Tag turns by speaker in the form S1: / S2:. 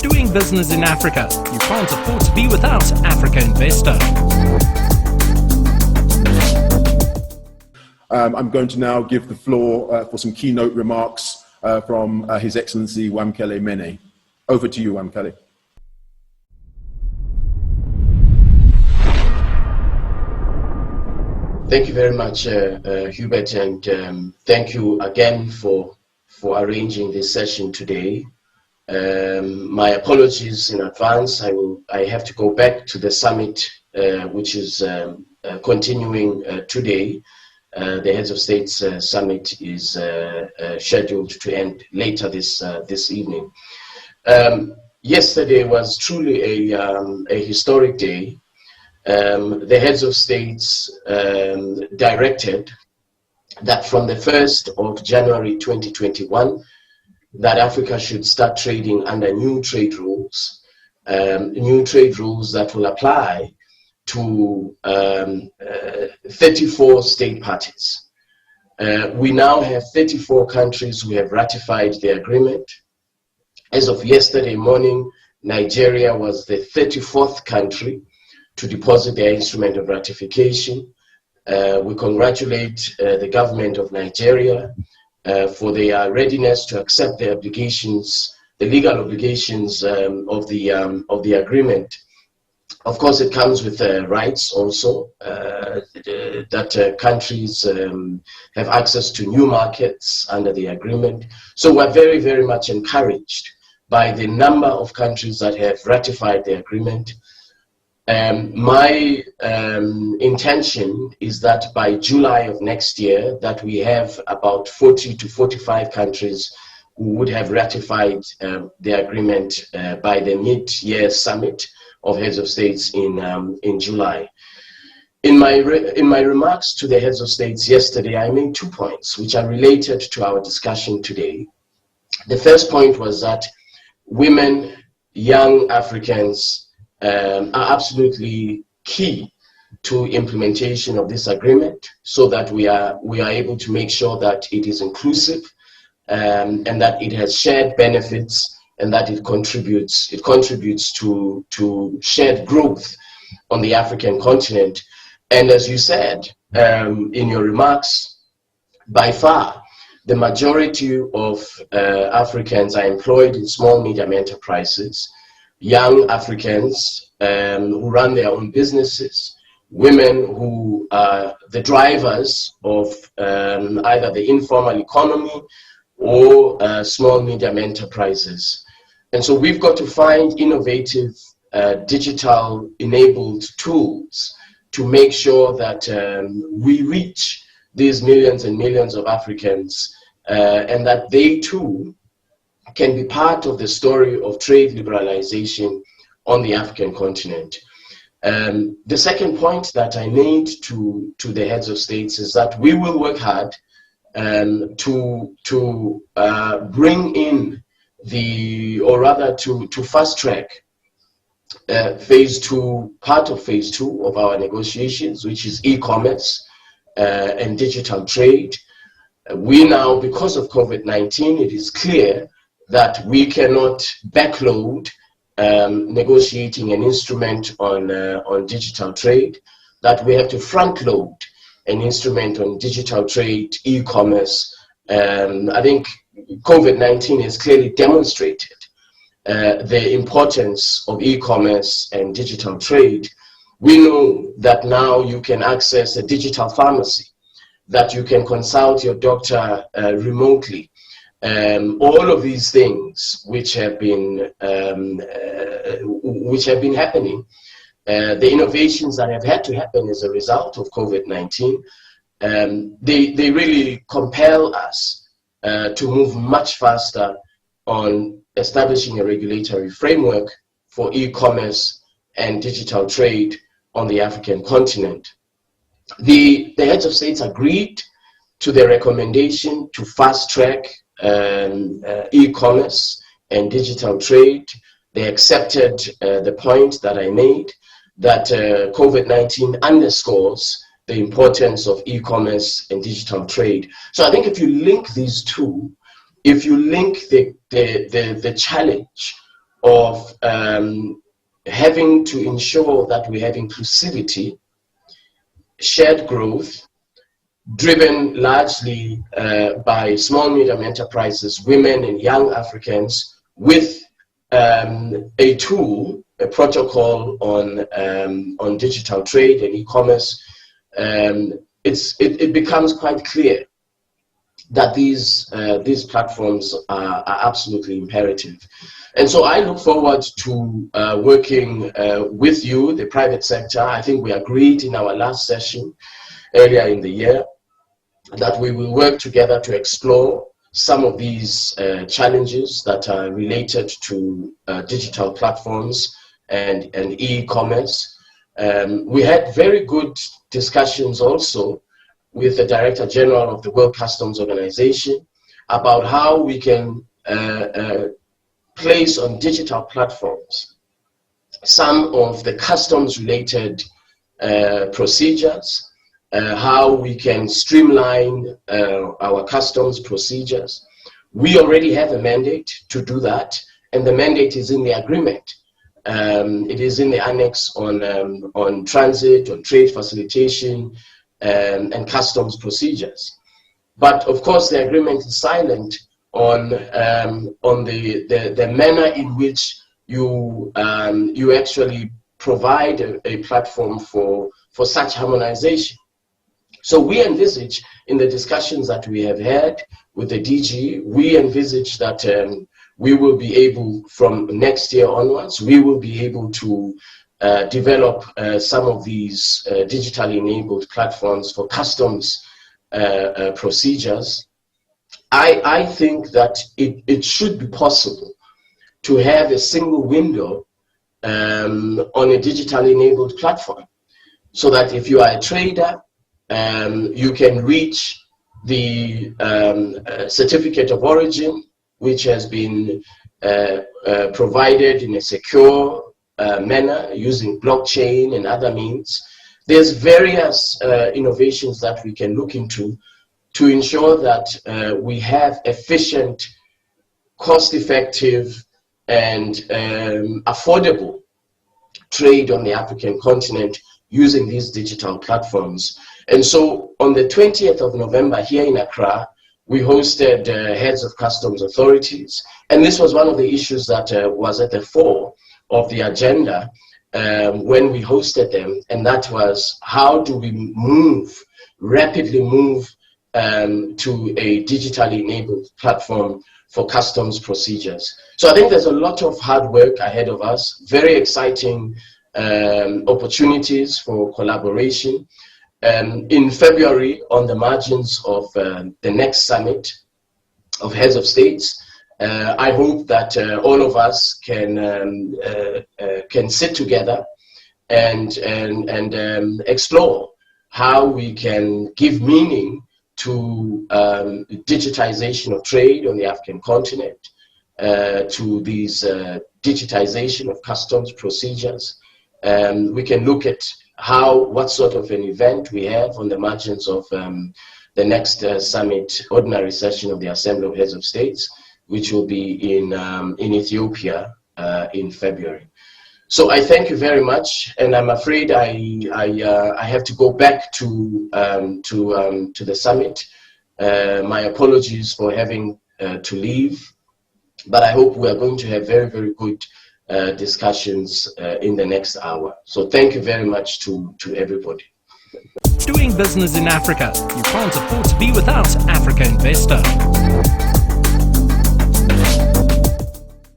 S1: doing business in Africa. You can't afford to be without Africa Investor.
S2: I'm going to now give the floor for some keynote remarks from His Excellency Wamkele Mene. Over to you, Wamkele.
S3: Thank you very much, Hubert, and thank you again for arranging this session today. My apologies in advance. I have to go back to the summit, which is continuing today. The Heads of States Summit is scheduled to end later this evening. Yesterday was truly a historic day. The Heads of States directed that from the 1st of January 2021, that Africa should start trading under new trade rules that will apply to 34 state parties. We now have 34 countries who have ratified the agreement. As of yesterday morning, Nigeria was the 34th country to deposit their instrument of ratification. We congratulate the government of Nigeria for their readiness to accept the obligations, the legal obligations of the agreement. Of course, it comes with rights also, that countries have access to new markets under the agreement. So we're very, very much encouraged by the number of countries that have ratified the agreement. My intention is that by July of next year, that we have about 40 to 45 countries who would have ratified the agreement by the mid-year summit of Heads of States in July. In my remarks to the Heads of States yesterday, I made 2 points which are related to our discussion today. The first point was that women, young Africans, are absolutely key to implementation of this agreement, so that we are able to make sure that it is inclusive and that it has shared benefits, and that it contributes to shared growth on the African continent. And as you said in your remarks, by far the majority of Africans are employed in small medium enterprises. Young Africans who run their own businesses, women who are the drivers of either the informal economy or small medium enterprises. And so we've got to find innovative digital enabled tools to make sure that we reach these millions and millions of Africans and that they too can be part of the story of trade liberalization on the African continent. The second point that I made to the Heads of States is that we will work hard to bring in to fast track phase 2, part of phase 2 of our negotiations, which is e-commerce and digital trade. We now, because of COVID-19, it is clear that we cannot backload negotiating an instrument on digital trade, that we have to front load an instrument on digital trade, e-commerce. I think COVID-19 has clearly demonstrated the importance of e-commerce and digital trade. We know that now you can access a digital pharmacy, that you can consult your doctor remotely. All of these things which have been happening, the innovations that have had to happen as a result of COVID-19, they really compel us to move much faster on establishing a regulatory framework for e-commerce and digital trade on the African continent. The Heads of States agreed to the recommendation to fast track e-commerce and digital trade. They accepted the point that I made, that COVID-19 underscores the importance of e-commerce and digital trade. So I think if you link these two, if you link the challenge of having to ensure that we have inclusivity, shared growth, driven largely by small medium enterprises, women and young Africans, with a tool, a protocol on digital trade and e-commerce. It becomes quite clear that these platforms are absolutely imperative. And so I look forward to working with you, the private sector. I think we agreed in our last session earlier in the year that we will work together to explore some of these challenges that are related to digital platforms and e-commerce. We had very good discussions also with the Director General of the World Customs Organization about how we can place on digital platforms some of the customs-related procedures, how we can streamline our customs procedures. We already have a mandate to do that, and the mandate is in the agreement. It is in the annex on transit, on trade facilitation, and customs procedures. But of course, the agreement is silent on the manner in which you actually provide a platform for such harmonization. So we envisage, in the discussions that we have had with the DG, we envisage that we will be able, from next year onwards, we will be able to develop some of these digitally enabled platforms for customs procedures. I think that it should be possible to have a single window on a digitally enabled platform, so that if you are a trader, you can reach the certificate of origin, which has been provided in a secure manner using blockchain and other means. There's various innovations that we can look into to ensure that we have efficient, cost-effective, and affordable trade on the African continent using these digital platforms. And so on the 20th of November here in Accra, we hosted heads of customs authorities. And this was one of the issues that was at the fore of the agenda when we hosted them. And that was, how do we rapidly move to a digitally enabled platform for customs procedures. So I think there's a lot of hard work ahead of us, very exciting opportunities for collaboration. In February, on the margins of the next summit of heads of states, I hope that all of us can sit together and explore how we can give meaning to digitization of trade on the African continent, to these digitization of customs procedures. We can look at what sort of an event we have on the margins of the next summit, ordinary session of the Assembly of Heads of States, which will be in Ethiopia in February. So I thank you very much, and I'm afraid I have to go back to the summit. My apologies for having to leave, but I hope we are going to have very, very good discussions in the next hour. So thank you very much to everybody.
S1: Doing business in Africa, you can't afford to be without Africa Investor.